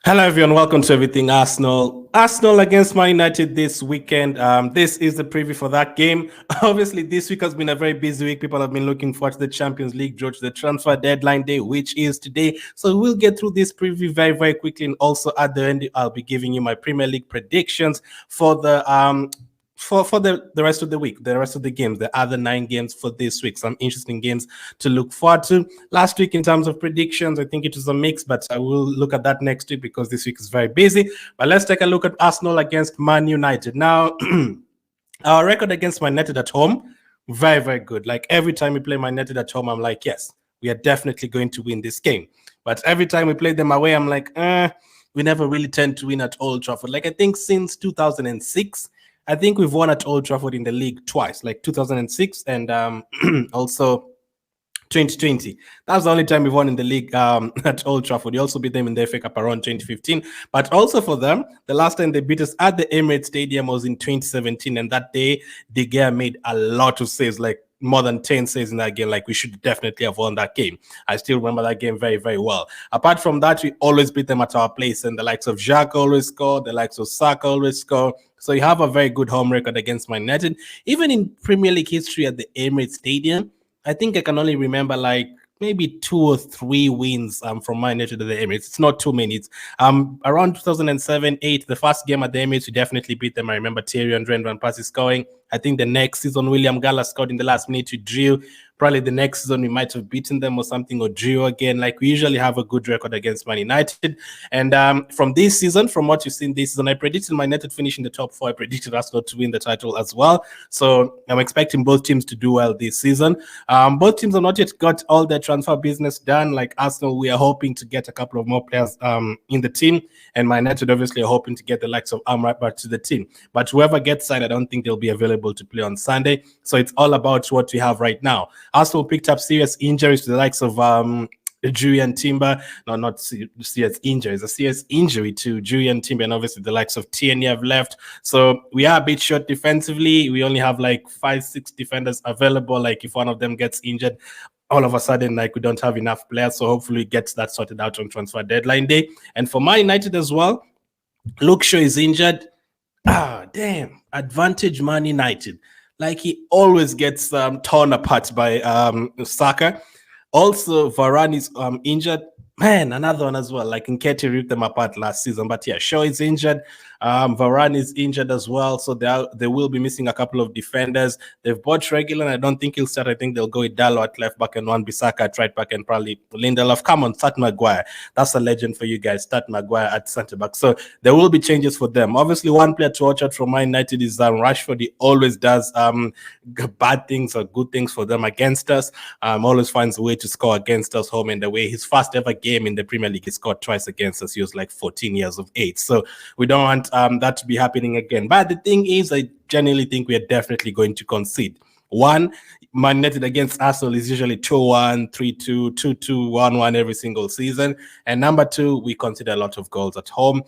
Hello, everyone. Welcome to Everything Arsenal. Arsenal against Man United this weekend. This is the preview for that game. Obviously, this week has been a very busy week. People have been looking forward to the Champions League draw, to the transfer deadline day, which is today. So we'll get through this preview very, very quickly. And also at the end, I'll be giving you my Premier League predictions for the rest of the week, the rest of the games, the other 9 games for this week. Some interesting games to look forward to. Last week, in terms of predictions, I think it was a mix, but I will look at that next week because this week is very busy. But let's take a look at Arsenal against Man United. Now, our record against Man United at home, very, very good. Like every time we play Man United at home, I'm like, yes, we are definitely going to win this game. But every time we play them away, I'm like, we never really tend to win at Old Trafford. Like I think since 2006, I think we've won at Old Trafford in the league twice, like 2006 and also 2020. That's the only time we've won in the league at Old Trafford. We also beat them in the FA Cup around 2015. But also for them, the last time they beat us at the Emirates Stadium was in 2017. And that day, De Gea made a lot of saves, like more than 10 saves in that game. Like we should definitely have won that game. I still remember that game very, very well. Apart from that, we always beat them at our place. And the likes of Jacques always score. The likes of Saka always score. So you have a very good home record against Man United. Even in Premier League history at the Emirates Stadium, I think I can only remember like maybe 2 or 3 wins from Man United to the Emirates. It's not too many. It's around 2007-8, the first game at the Emirates, we definitely beat them. I remember Thierry Henry and Van Persie scoring. I think the next season, William Gallas scored in the last minute to drew. Probably the next season, we might have beaten them or something or drew again. Like we usually have a good record against Man United. And from this season, from what you've seen this season, I predicted Man United finishing the top 4. I predicted Arsenal to win the title as well. So I'm expecting both teams to do well this season. Both teams have not yet got all their transfer business done. Like Arsenal, we are hoping to get a couple of more players in the team. And Man United obviously are hoping to get the likes of Amrabat to the team. But whoever gets signed, I don't think they'll be available to play on Sunday. So it's all about what we have right now. Arsenal picked up serious injuries to the likes of Julian Timber. No, not serious injuries. A serious injury to Julian Timber, and obviously the likes of Tierney have left. So we are a bit short defensively. We only have like 5-6 defenders available. Like if one of them gets injured, all of a sudden, like we don't have enough players. So hopefully it gets that sorted out on transfer deadline day. And for Man United as well, Luke Shaw is injured. Damn. Advantage Man United. Like he always gets torn apart by Saka. Also, Varane is injured. Man, another one as well. Like Nketiah ripped them apart last season. But yeah, Shaw is injured. Varane is injured as well. So they will be missing a couple of defenders. They've bought Reguilon. I don't think he'll start. I think they'll go with Dalot at left back and Wan-Bissaka at right back and probably Lindelof. Come on, start Maguire. That's a legend for you guys. Start Maguire at centre back. So there will be changes for them. Obviously, one player to watch out from Man United is Rashford. He always does bad things or good things for them against us. Always finds a way to score against us home and away. His first ever game in the Premier League, he scored twice against us. He was like 14 years of age. So we don't want that to be happening again. But the thing is, I genuinely think we are definitely going to concede. One, Man United against Arsenal is usually 2-1, 3-2, 2-2, 1-1 every single season. And number 2, we concede a lot of goals at home.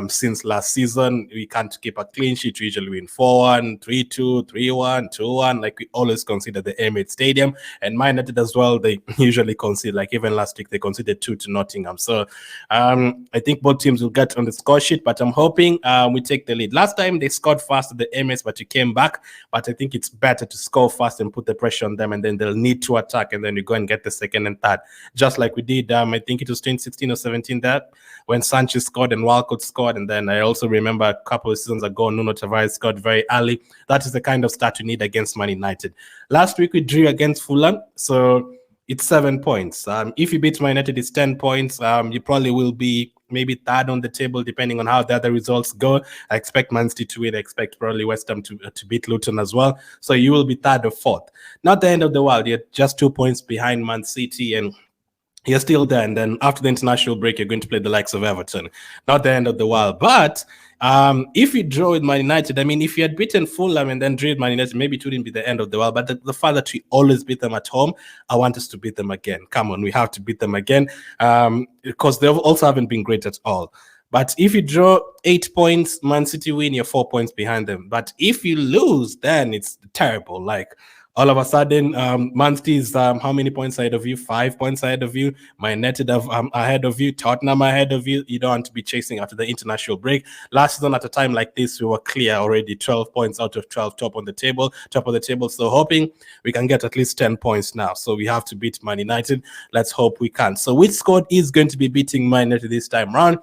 Since last season, we can't keep a clean sheet. We usually win 4-1, 3-2, 3-1, 2-1. Like we always concede the Emirates Stadium. And Man United as well, they usually concede. Like even last week, they conceded 2 to Nottingham. So I think both teams will get on the score sheet, but I'm hoping we take the lead. Last time, they scored fast at the Emirates, but you came back. But I think it's better to score fast and put the pressure on them, and then they'll need to attack, and then you go and get the second and third, just like we did. I think it was 2016 or 17 that when Sanchez scored and Walcott scored, and then I also remember a couple of seasons ago Nuno Tavares scored very early. That is the kind of start you need against Man United. Last week we drew against Fulham, so it's 7 points. If you beat Man United, it's 10 points. You probably will be maybe third on the table, depending on how the other results go. I expect Man City to win. I expect probably West Ham to beat Luton as well. So you will be third or fourth. Not the end of the world. You're just 2 points behind Man City, and you're still there. And then after the international break, you're going to play the likes of Everton. Not the end of the world. But if you draw with Man United, I mean, if you had beaten Fulham and then drew with Man United, maybe it wouldn't be the end of the world. But the fact that we always beat them at home, I want us to beat them again. Come on, we have to beat them again because they also haven't been great at all. But if you draw 8 points, Man City win, you're 4 points behind them. But if you lose, then it's terrible. Like, all of a sudden, Man City is how many points ahead of you? 5 points ahead of you. Man United ahead of you. Tottenham ahead of you. You don't want to be chasing after the international break. Last season, at a time like this, we were clear already, 12 points out of 12, top of the table. So hoping we can get at least 10 points now. So we have to beat Man United. Let's hope we can. So which squad is going to be beating Man United this time round?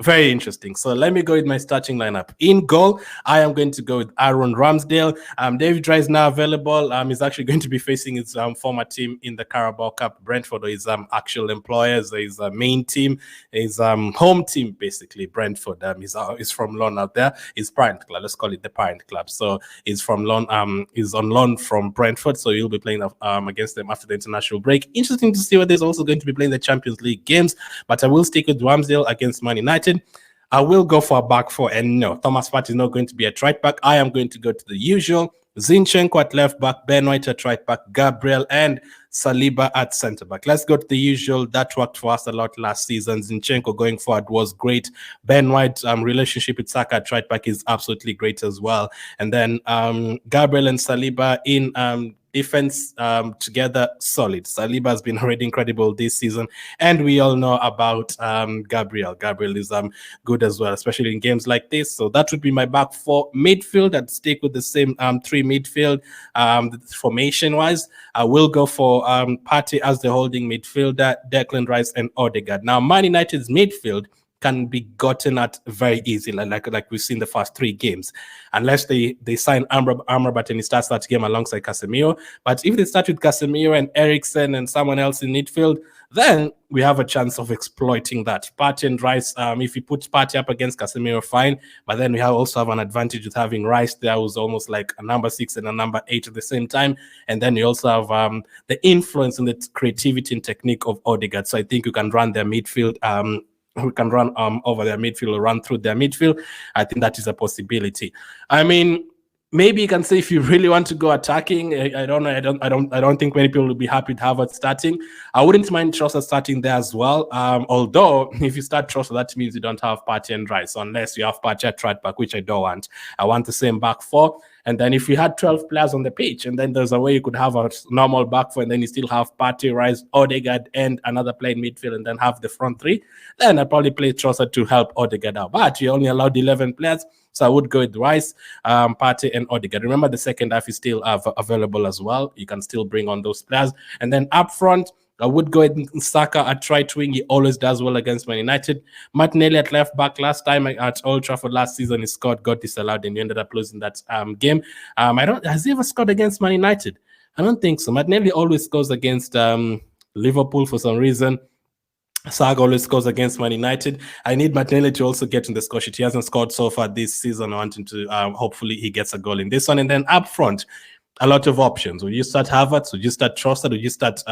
Very interesting. So let me go with my starting lineup. In goal, I am going to go with Aaron Ramsdale. David Raya is now available. He's actually going to be facing his former team in the Carabao Cup, Brentford, or his actual employers, his main team, his home team, basically, Brentford. He's from loan out there. His parent club, let's call it the parent club. So he's from loan. He's on loan from Brentford, so he'll be playing against them after the international break. Interesting to see whether he's also going to be playing the Champions League games, but I will stick with Ramsdale against Man United. I will go for a back four, and no, Thomas Partey is not going to be at right back. I am going to go to the usual: Zinchenko at left back, Ben White at right back, Gabriel and Saliba at centre back. Let's go to the usual. That worked for us a lot last season. Zinchenko going forward was great. Ben White relationship with Saka at right back is absolutely great as well. And then Gabriel and Saliba in defense together, solid. Saliba has been already incredible this season, and we all know about Gabriel. Gabriel is good as well, especially in games like this. So that would be my back four. Midfield, I'd stick with the same three midfield formation wise. I will go for Partey as the holding midfielder, Declan Rice and Odegaard. Now, Man United's midfield can be gotten at very easy, like we've seen the first three games, unless they sign Amrabat and he starts that game alongside Casemiro. But if they start with Casemiro and Eriksen and someone else in midfield, then we have a chance of exploiting that. Partey and Rice, if you put Partey up against Casemiro, fine. But then we also have an advantage with having Rice there, who's almost like a number 6 and a number 8 at the same time. And then you also have the influence and the creativity and technique of Odegaard. So I think you can run their midfield. We can run over their midfield or run through their midfield. I think that is a possibility. I mean, maybe you can say if you really want to go attacking, I don't know. I don't think many people will be happy to have it starting. I wouldn't mind Trossard starting there as well. Although if you start Trossard, that means you don't have Partey and Rice, unless you have Partey at right back, which I don't want. I want the same back four. And then if you had 12 players on the pitch, and then there's a way you could have a normal back four, and then you still have Partey, Rice, Odegaard, and another player in midfield, and then have the front three, then I'd probably play Trossard to help Odegaard out. But you only allowed 11 players, so I would go with Rice, Partey, and Odegaard. Remember, the second half is still available as well. You can still bring on those players. And then up front, I would go with Saka at right wing. He always does well against Man United. Martinelli at left back. Last time at Old Trafford last season, he scored, got disallowed, and he ended up losing that game. Has he ever scored against Man United? I don't think so. Martinelli always scores against Liverpool for some reason. Saka always scores against Man United. I need Martinelli to also get in the score sheet. He hasn't scored so far this season. I want him to, hopefully he gets a goal in this one. And then up front, a lot of options. Would you start Havertz? Would you start Trossard? Would you start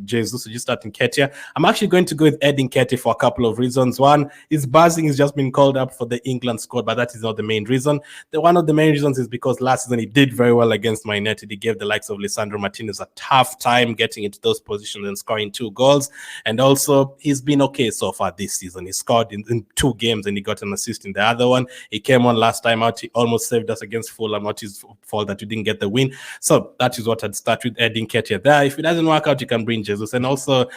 Jesus? Would you start Nketiah? I'm actually going to go with Ed Nketiah for a couple of reasons. One is buzzing. He's just been called up for the England squad, but that is not the main reason. One of the main reasons is because last season he did very well against Man United. He gave the likes of Lisandro Martinez a tough time getting into those positions and scoring 2 goals. And also, he's been okay so far this season. He scored in 2 games and he got an assist in the other one. He came on last time out. He almost saved us against Fulham. Not his fault that we didn't get the win. So that is what I'd start with, Ed Nketiah there. If it doesn't work out, you can bring Jesus. And also,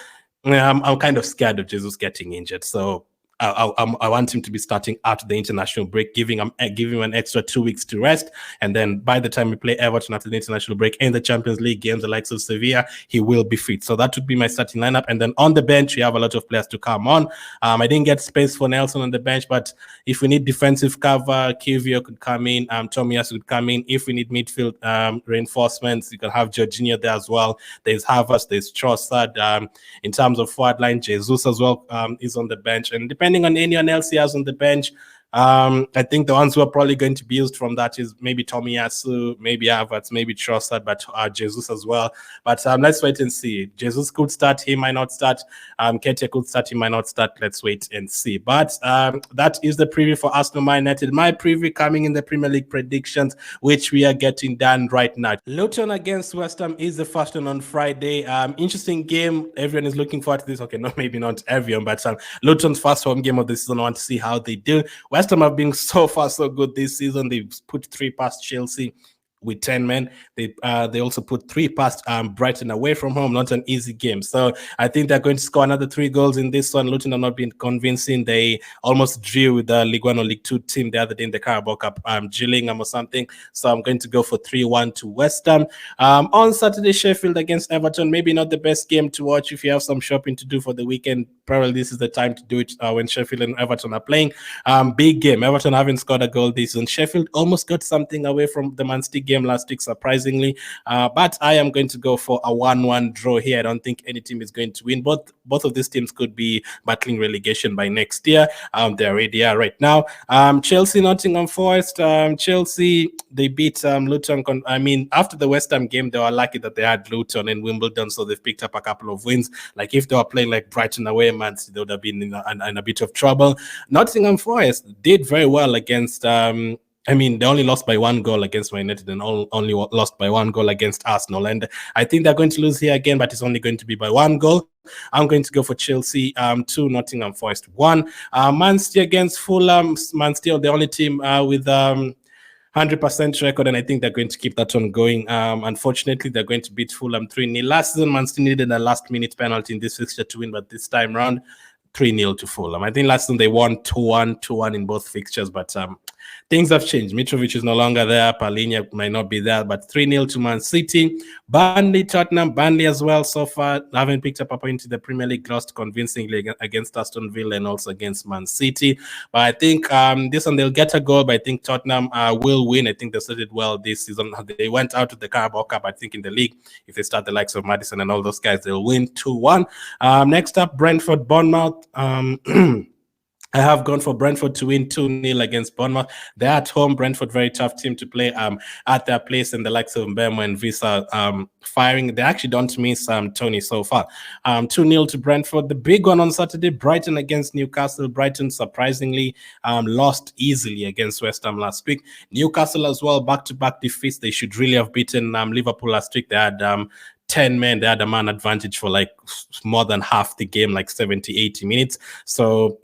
I'm kind of scared of Jesus getting injured. So I want him to be starting after the international break, giving him an extra 2 weeks to rest. And then by the time we play Everton after the international break in the Champions League games, the likes of Sevilla, he will be fit. So that would be my starting lineup. And then on the bench, you have a lot of players to come on. I didn't get space for Nelson on the bench, but if we need defensive cover, Kivio could come in, Tomiyasu could come in. If we need midfield reinforcements, you can have Jorginho there as well. There's Havertz, there's Trossard. In terms of forward line, Jesus as well is on the bench. And depending on anyone else he has on the bench, I think the ones who are probably going to be used from that is maybe Tomiyasu, maybe Havertz, maybe Trossard, but Jesus as well. But let's wait and see. Jesus could start, he might not start. Nketiah could start, he might not start. Let's wait and see. But that is the preview for Arsenal Man United. My preview coming in the Premier League predictions, which we are getting done right now. Luton against West Ham is the first one on Friday. Interesting game. Everyone is looking forward to this. Okay, no, maybe not everyone, but Luton's first home game of the season. I want to see how they do. West Ham have been so far so good this season. They've put 3 past Chelsea. with 10 men. They also put 3 past Brighton away from home. Not an easy game. So I think they're going to score another 3 goals in this one. Luton are not being convincing. They almost drew with the League 1 or League 2 team the other day in the Carabao Cup, Gillingham or something. So I'm going to go for 3-1 to West Ham. On Saturday, Sheffield against Everton. Maybe not the best game to watch if you have some shopping to do for the weekend. Probably this is the time to do it when Sheffield and Everton are playing. Big game. Everton haven't scored a goal this season. Sheffield almost got something away from the Man City game last week, surprisingly. But I am going to go for a 1-1 draw here. I don't think any team is going to win. Both of these teams could be battling relegation by next year. They're already are right now. Chelsea, Nottingham Forest. Chelsea, they beat Luton. After the West Ham game, they were lucky that they had Luton and Wimbledon, so they've picked up a couple of wins. Like if they were playing like Brighton away, Man City, they would have been in a bit of trouble. Nottingham Forest did very well against they only lost by 1 goal against Man United and only lost by 1 goal against Arsenal. And I think they're going to lose here again, but it's only going to be by 1 goal. I'm going to go for Chelsea 2, Nottingham Forest 1. Man City against Fulham. Man City are the only team with 100% record, and I think they're going to keep that on going. Unfortunately, they're going to beat Fulham 3-0. Last season, Man City needed a last-minute penalty in this fixture to win, but this time round, 3-0 to Fulham. I think last season they won 2-1 in both fixtures, but things have changed. Mitrovic is no longer there. Palhinha might not be there, but 3-0 to Man City. Burnley, Tottenham. Burnley as well so far haven't picked up a point in the Premier League, lost convincingly against Aston Villa and also against Man City. But I think this one they'll get a goal, but I think Tottenham will win. I think they started well this season. They went out to the Carabao Cup. I think in the league, if they start the likes of Maddison and all those guys, they'll win 2-1. Next up, Brentford, Bournemouth. I have gone for Brentford to win 2-0 against Bournemouth. They're at home. Brentford, very tough team to play at their place, and the likes of Mbemo and Visa firing. They actually don't miss Tony so far. 2-0 to Brentford. The big one on Saturday, Brighton against Newcastle. Brighton surprisingly lost easily against West Ham last week. Newcastle as well, back-to-back defeats. They should really have beaten Liverpool last week. They had 10 men. They had a man advantage for like more than half the game, like 70-80 minutes. So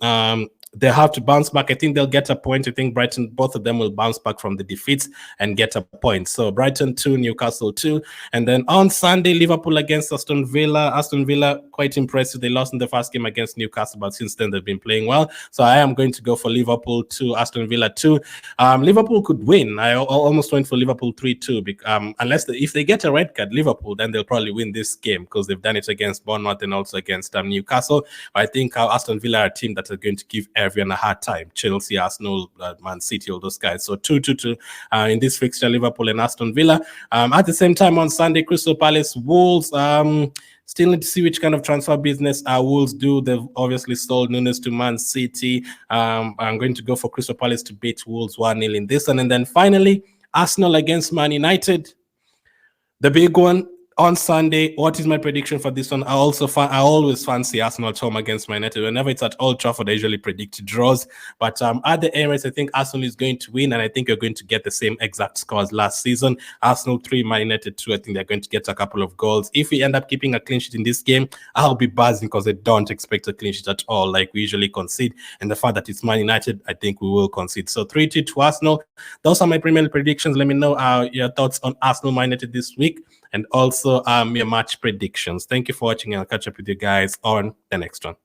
they have to bounce back. I think they'll get a point. I think Brighton, both of them will bounce back from the defeats and get a point. So Brighton 2, Newcastle 2. And then on Sunday, Liverpool against Aston Villa. Aston Villa, quite impressive. They lost in the first game against Newcastle, but since then they've been playing well. So I am going to go for Liverpool 2, Aston Villa 2. Liverpool could win. I almost went for Liverpool 3-2. Unless if they get a red card, Liverpool, then they'll probably win this game because they've done it against Bournemouth and also against Newcastle. But I think Aston Villa are a team that are going to give everyone a hard time. Chelsea, Arsenal, Man City, all those guys. So 2-2 in this fixture, Liverpool and Aston Villa. At the same time on Sunday, Crystal Palace, Wolves. Still need to see which kind of transfer business Wolves do. They've obviously sold Nunes to Man City. I'm going to go for Crystal Palace to beat Wolves 1-0 in this one. And then finally, Arsenal against Man United. The big one on Sunday. What is my prediction for this one? I always fancy Arsenal at home against Man United. Whenever it's at Old Trafford, I usually predict draws. But at the Emirates, I think Arsenal is going to win, and I think you're going to get the same exact scores last season. Arsenal 3, Man United 2. I think they're going to get a couple of goals. If we end up keeping a clean sheet in this game, I'll be buzzing because I don't expect a clean sheet at all, like we usually concede. And the fact that it's Man United, I think we will concede. So 3-2 to Arsenal. Those are my Premier League predictions. Let me know your thoughts on Arsenal, Man United this week, and also your match predictions. Thank you for watching, and I'll catch up with you guys on the next one.